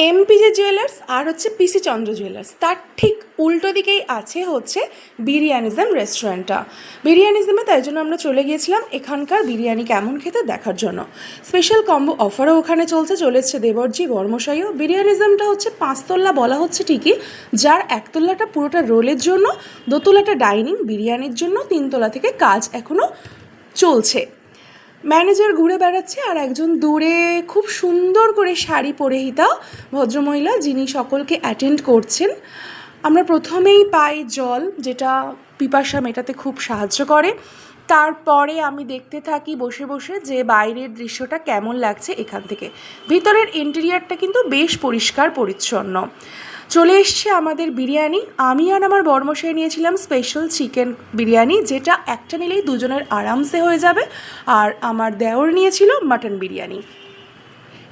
MPJ jewellers আর হচ্ছে পিসি চন্দ্র jewellers, তার ঠিক উল্টো দিকেই আছে হচ্ছে বিরিয়ানিজম রেস্টুরেন্টটা। বিরিয়ানিজমে তাই জন্য আমরা চলে গিয়েছিলাম এখানকার বিরিয়ানি কেমন খেতে দেখার জন্য। স্পেশাল কম্বো অফারও ওখানে চলেছে দেবরজি বর্মশাইও। বিরিয়ানিজমটা হচ্ছে 5তলা বলা হচ্ছে ঠিকই, যার 1তলাটা পুরোটা রোলের জন্য, 2তলাটা ডাইনিং বিরিয়ানির জন্য, 3তলা থেকে কাজ এখনও চলছে। ম্যানেজার ঘুরে বেড়াচ্ছে আর একজন দূরে খুব সুন্দর করে শাড়ি পরিহিতা ভদ্রমহিলা যিনি সকলকে অ্যাটেন্ড করছেন। আমরা প্রথমেই পাই জল, যেটা পিপাসা মেটাতে খুব সাহায্য করে। তারপরে আমি দেখতে থাকি বসে বসে যে বাইরের দৃশ্যটা কেমন লাগছে এখান থেকে। ভিতরের ইন্টেরিয়ারটা কিন্তু বেশ পরিষ্কার পরিচ্ছন্ন। চলে এসছে আমাদের বিরিয়ানি। আমি আর আমার বরমশাই নিয়েছিলাম স্পেশাল চিকেন বিরিয়ানি, যেটা একটা নিলেই দুজনের আরামসে হয়ে যাবে। আর আমার দেওর নিয়েছিল মাটন বিরিয়ানি।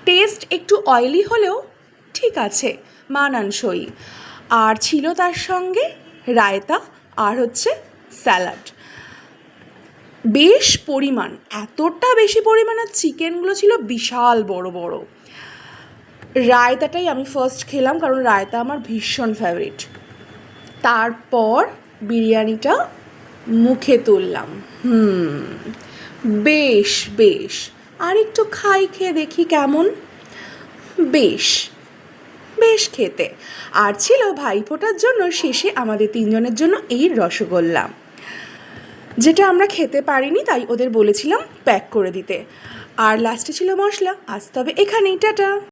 টেস্ট একটু অয়েলি হলেও ঠিক আছে, মানানসই। আর ছিল তার সঙ্গে রায়তা আর হচ্ছে স্যালাড। বেশ পরিমাণ, এতটা বেশি পরিমাণ, আর চিকেনগুলো ছিল বিশাল বড় বড়। রায়তাটাই আমি ফার্স্ট খেলাম, কারণ রায়তা আমার ভীষণ ফেভারিট। তারপর বিরিয়ানিটা মুখে তুললাম। বেশ বেশ, আর একটু খেয়ে দেখি কেমন। বেশ বেশ খেতে। আর ছিল ভাইফোঁটার জন্য শেষে আমাদের 3জনের জন্য এই রসগোল্লা, যেটা আমরা খেতে পারিনি, তাই ওদের বলেছিলাম প্যাক করে দিতে। আর লাস্টে ছিল মশলা। আজ তবে এখানেই, টাটা।